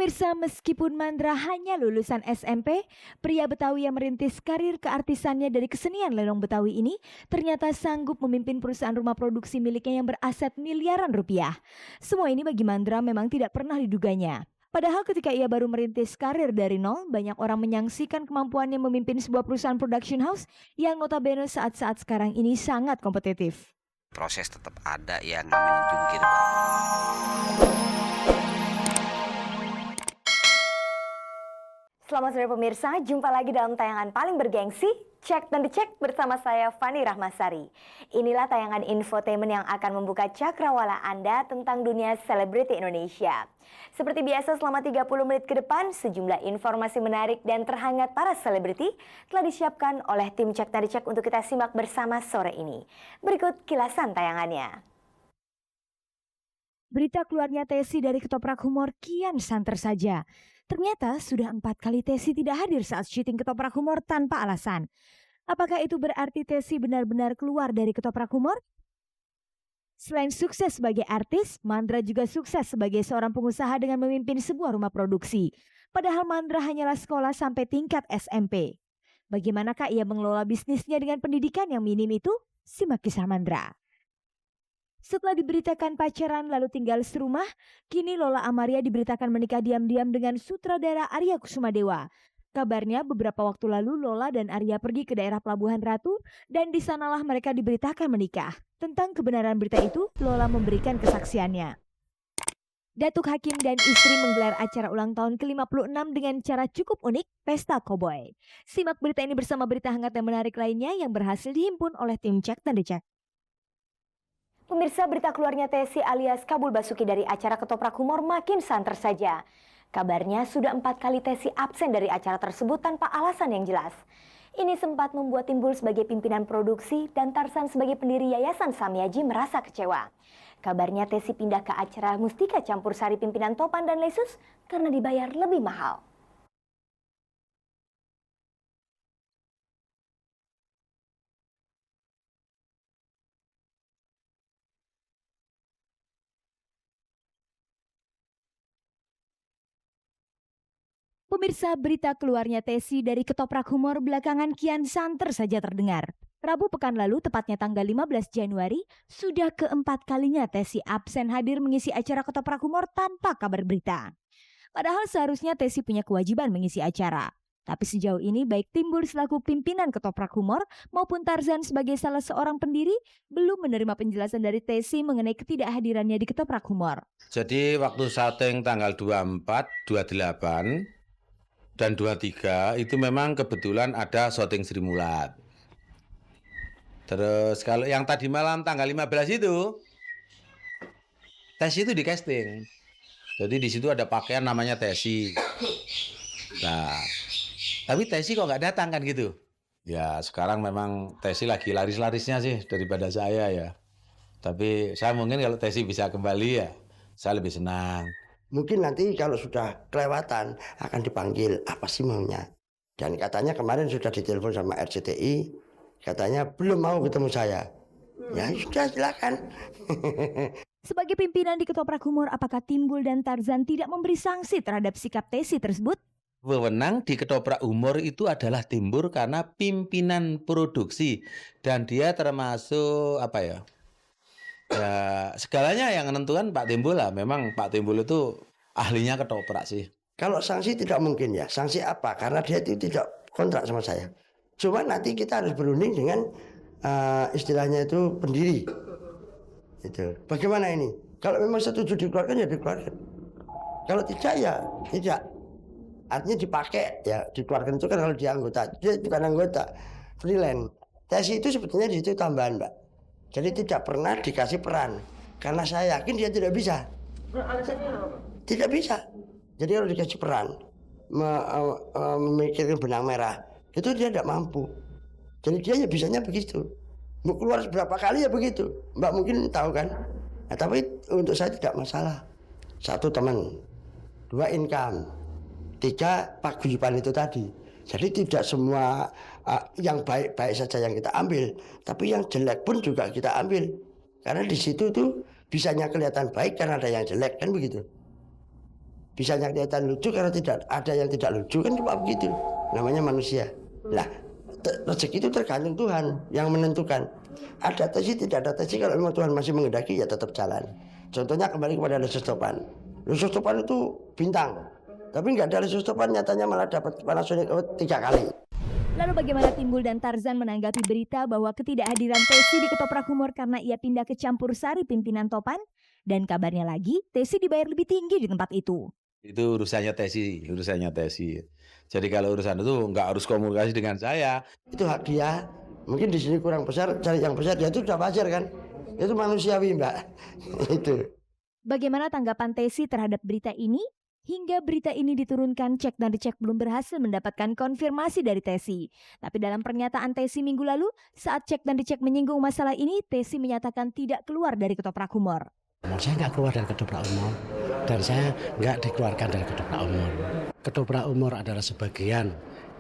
Pemirsa, meskipun Mandra hanya lulusan SMP, pria Betawi yang merintis karir keartisannya dari kesenian lenong Betawi ini ternyata sanggup memimpin perusahaan rumah produksi miliknya yang beraset miliaran rupiah. Semua ini bagi Mandra memang tidak pernah diduganya. Padahal ketika ia baru merintis karir dari nol, banyak orang menyaksikan kemampuannya memimpin sebuah perusahaan production house yang notabene saat-saat sekarang ini sangat kompetitif. Proses tetap ada yang namanya jungkir. Selamat sore pemirsa, jumpa lagi dalam tayangan paling bergengsi, Cek dan Dicek bersama saya Fani Rahmasari. Inilah tayangan infotainment yang akan membuka cakrawala Anda tentang dunia selebriti Indonesia. Seperti biasa selama 30 menit ke depan, sejumlah informasi menarik dan terhangat para selebriti telah disiapkan oleh tim Cek dan Dicek untuk kita simak bersama sore ini. Berikut kilasan tayangannya. Berita keluarnya Tesi dari ketoprak humor kian santer saja. Ternyata sudah 4 kali Tesi tidak hadir saat syuting ketoprak humor tanpa alasan. Apakah itu berarti Tesi benar-benar keluar dari ketoprak humor? Selain sukses sebagai artis, Mandra juga sukses sebagai seorang pengusaha dengan memimpin sebuah rumah produksi. Padahal Mandra hanyalah sekolah sampai tingkat SMP. Bagaimanakah ia mengelola bisnisnya dengan pendidikan yang minim itu? Simak kisah Mandra. Setelah diberitakan pacaran lalu tinggal serumah, kini Lola Amaria diberitakan menikah diam-diam dengan sutradara Arya Kusumadewa. Kabarnya beberapa waktu lalu Lola dan Arya pergi ke daerah Pelabuhan Ratu dan di sanalah mereka diberitakan menikah. Tentang kebenaran berita itu, Lola memberikan kesaksiannya. Datuk Hakim dan istri menggelar acara ulang tahun ke-56 dengan cara cukup unik, Pesta Koboi. Simak berita ini bersama berita hangat dan menarik lainnya yang berhasil dihimpun oleh tim Cek dan Dicek. Pemirsa, berita keluarnya Tesi alias Kabul Basuki dari acara ketoprak humor makin santer saja. Kabarnya sudah 4 kali Tesi absen dari acara tersebut tanpa alasan yang jelas. Ini sempat membuat Timbul sebagai pimpinan produksi dan Tarzan sebagai pendiri Yayasan Samyaji merasa kecewa. Kabarnya Tesi pindah ke acara Mustika Campur Sari pimpinan Topan dan Lesus karena dibayar lebih mahal. Pemirsa, berita keluarnya Tesi dari ketoprak humor belakangan kian santer saja terdengar. Rabu pekan lalu, tepatnya tanggal 15 Januari, sudah keempat kalinya Tesi absen hadir mengisi acara ketoprak humor tanpa kabar berita. Padahal seharusnya Tesi punya kewajiban mengisi acara. Tapi sejauh ini baik Timbul selaku pimpinan ketoprak humor maupun Tarzan sebagai salah seorang pendiri belum menerima penjelasan dari Tesi mengenai ketidakhadirannya di ketoprak humor. Jadi waktu syuting tanggal 24, 28, dan 23 itu memang kebetulan ada syuting Sri Mulat. Terus kalau yang tadi malam tanggal 15 itu Tesi itu di casting. Jadi di situ ada pakaian namanya Tesi. Nah, tapi Tesi kok nggak datang kan gitu. Ya sekarang memang Tesi lagi laris-larisnya sih daripada saya ya. Tapi saya mungkin kalau Tesi bisa kembali ya saya lebih senang. Mungkin nanti kalau sudah kelewatan akan dipanggil apa sih maunya. Dan katanya kemarin sudah ditelepon sama RCTI, katanya belum mau ketemu saya. Ya sudah silakan. Sebagai pimpinan di ketoprak humor, apakah Timbul dan Tarzan tidak memberi sanksi terhadap sikap Tesi tersebut? Wewenang di ketoprak humor itu adalah Timbul karena pimpinan produksi dan dia termasuk apa ya? Ya segalanya yang menentukan Pak Timbul lah. Memang Pak Timbul itu ahlinya ketoprak sih. Kalau sanksi tidak mungkin ya. Sanksi apa? Karena dia itu tidak kontrak sama saya. Cuma nanti kita harus berunding dengan istilahnya itu pendiri. Itu. Bagaimana ini? Kalau memang setuju dikeluarkan ya dikeluarkan. Kalau tidak ya tidak. Artinya dipakai ya dikeluarkan itu kan kalau dia anggota. Dia bukan anggota. Freelance. Tesi itu sebetulnya di situ tambahan, Mbak. Jadi tidak pernah dikasih peran. Karena saya yakin dia tidak bisa. Tidak bisa. Jadi kalau dikasih peran memikirkan benang merah, itu dia tidak mampu. Jadi dia ya bisanya begitu. Mau keluar berapa kali ya begitu. Mbak mungkin tahu kan. Nah, tapi untuk saya tidak masalah. 1 teman, 2 income, 3 paguyuban itu tadi. Jadi tidak semua yang baik-baik saja yang kita ambil, tapi yang jelek pun juga kita ambil. Karena di situ tuh bisanya kelihatan baik karena ada yang jelek kan begitu. Bisanya kelihatan lucu karena tidak ada yang tidak lucu kan cuma begitu. Namanya manusia. Nah, rezeki itu tergantung Tuhan yang menentukan. Ada tesi, tidak ada tesi, kalau memang Tuhan masih menghendaki ya tetap jalan. Contohnya kembali kepada Lesus Topan. Lesus Topan itu bintang. Tapi nggak ada Lesus Topan, nyatanya malah dapat Panasonic Award 3 kali. Lalu bagaimana Timbul dan Tarzan menanggapi berita bahwa ketidakhadiran Tesi di Ketoprak Humor karena ia pindah ke Campur Sari pimpinan Topan? Dan kabarnya lagi, Tesi dibayar lebih tinggi di tempat itu. Itu urusannya Tesi. Jadi kalau urusan itu nggak harus komunikasi dengan saya. Itu hak dia. Mungkin di sini kurang besar, cari yang besar, ya itu sudah wajar kan? Itu manusiawi, Mbak. Itu. Bagaimana tanggapan Tesi terhadap berita ini? Hingga berita ini diturunkan, Cek dan Dicek belum berhasil mendapatkan konfirmasi dari Tesi. Tapi dalam pernyataan Tesi minggu lalu, saat Cek dan Dicek menyinggung masalah ini, Tesi menyatakan tidak keluar dari Ketoprak Humor. Saya nggak keluar dari Ketoprak Humor dan saya nggak dikeluarkan dari Ketoprak Humor. Ketoprak Humor adalah sebagian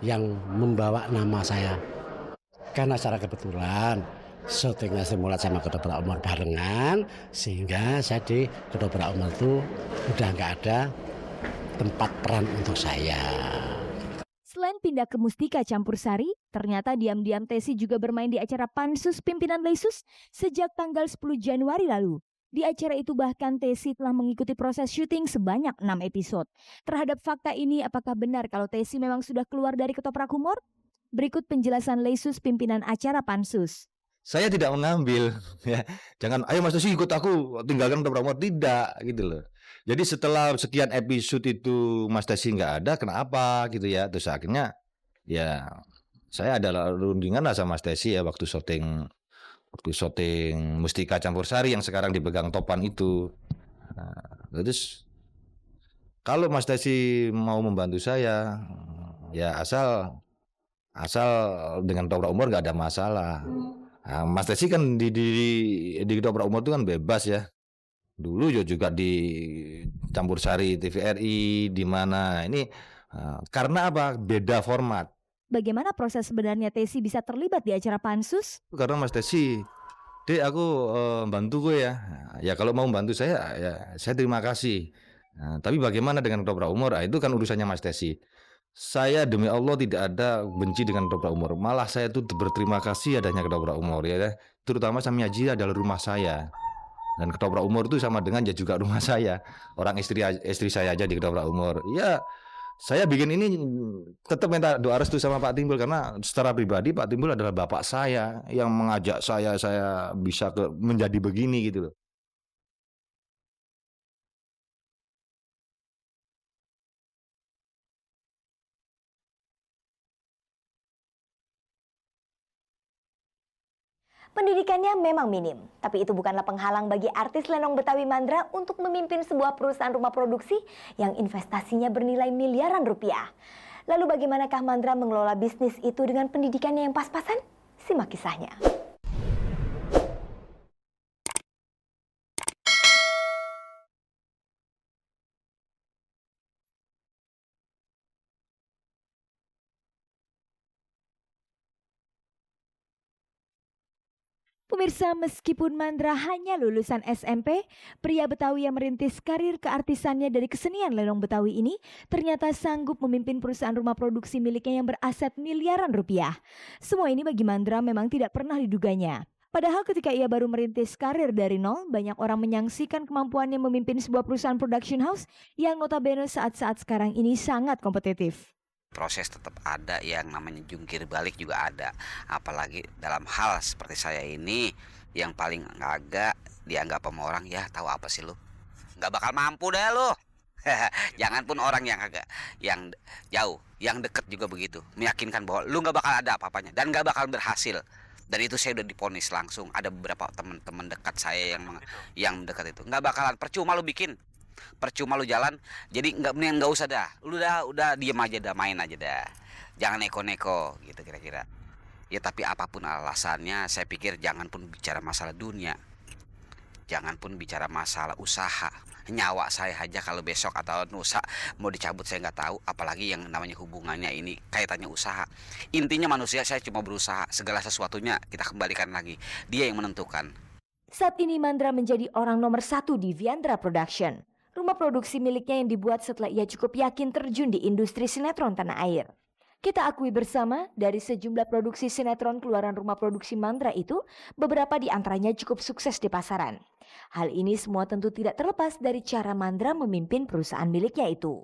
yang membawa nama saya. Karena secara kebetulan syutingnya Simulat sama Ketoprak Humor barengan, sehingga saya di Ketoprak Humor itu udah nggak ada tempat peran untuk saya. Selain pindah ke Mustika Campur Sari, ternyata diam-diam Tesi juga bermain di acara Pansus Pimpinan Lesus sejak tanggal 10 Januari lalu. Di acara itu bahkan Tesi telah mengikuti proses syuting sebanyak 6 episode. Terhadap fakta ini, apakah benar kalau Tesi memang sudah keluar dari Ketoprak Humor? Berikut penjelasan Lesus pimpinan acara Pansus. Saya tidak mengambil, ya. Jangan, ayo Mas Tesi ikut aku, tinggalkan Ketoprak Humor. Tidak, gitu loh. Jadi setelah sekian episode itu Mas Tesi nggak ada, kenapa gitu ya? Terus akhirnya ya saya adalah rundingan lah sama Mas Tesi ya waktu syuting Mustika Campur Sari yang sekarang dipegang Topan itu. Nah, terus kalau Mas Tesi mau membantu saya, ya asal dengan Ketoprak Humor nggak ada masalah. Nah, Mas Tesi kan di Ketoprak Humor itu kan bebas ya. Dulu juga di Campur Sari TVRI di mana ini karena apa? Beda format. Bagaimana proses sebenarnya Tesi bisa terlibat di acara Pansus? Karena Mas Tesi, Dek aku bantu gue ya. Ya kalau mau bantu saya ya saya terima kasih. Nah, tapi bagaimana dengan Ketoprak Humor? Itu kan urusannya Mas Tesi. Saya demi Allah tidak ada benci dengan Ketoprak Humor. Malah saya itu berterima kasih adanya Ketoprak Humor ya. Terutama Samyaji adalah rumah saya. Dan Ketoprak Humor itu sama dengan ya juga rumah saya. Orang istri saya aja di Ketoprak Humor. Ya, saya bikin ini tetap minta doa restu sama Pak Timbul karena secara pribadi Pak Timbul adalah bapak saya yang mengajak saya bisa menjadi begini gitu loh. Pendidikannya memang minim, tapi itu bukanlah penghalang bagi artis Lenong Betawi Mandra untuk memimpin sebuah perusahaan rumah produksi yang investasinya bernilai miliaran rupiah. Lalu bagaimanakah Mandra mengelola bisnis itu dengan pendidikannya yang pas-pasan? Simak kisahnya. Pemirsa, meskipun Mandra hanya lulusan SMP, pria Betawi yang merintis karir keartisannya dari kesenian Lenong Betawi ini ternyata sanggup memimpin perusahaan rumah produksi miliknya yang beraset miliaran rupiah. Semua ini bagi Mandra memang tidak pernah diduganya. Padahal ketika ia baru merintis karir dari nol, banyak orang menyaksikan kemampuannya memimpin sebuah perusahaan production house yang notabene saat-saat sekarang ini sangat kompetitif. Proses tetap ada, yang namanya jungkir balik juga ada. Apalagi dalam hal seperti saya ini, yang paling agak dianggap sama orang, ya tahu apa sih lu, nggak bakal mampu deh lu. Jangan pun orang yang agak yang jauh, yang deket juga begitu, meyakinkan bahwa lu nggak bakal ada apa-apanya dan nggak bakal berhasil. Dan itu saya udah diponis langsung. Ada beberapa teman-teman dekat saya yang dekat itu, nggak bakalan, percuma lu bikin, percuma lu jalan. Jadi nggak usah dah, lu udah diem aja dah, main aja dah, jangan neko-neko gitu kira-kira. Ya tapi apapun alasannya, saya pikir jangan pun bicara masalah dunia, jangan pun bicara masalah usaha. Nyawa saya aja kalau besok atau lusa mau dicabut saya nggak tahu, apalagi yang namanya hubungannya ini kaitannya usaha. Intinya manusia, saya cuma berusaha, segala sesuatunya kita kembalikan lagi, dia yang menentukan. Saat ini Mandra menjadi orang nomor 1 di Viandra Production. Rumah rumah produksi miliknya yang dibuat setelah ia cukup yakin terjun di industri sinetron tanah air. Kita akui bersama, dari sejumlah produksi sinetron keluaran rumah produksi Mandra itu, beberapa di antaranya cukup sukses di pasaran. Hal ini semua tentu tidak terlepas dari cara Mandra memimpin perusahaan miliknya itu.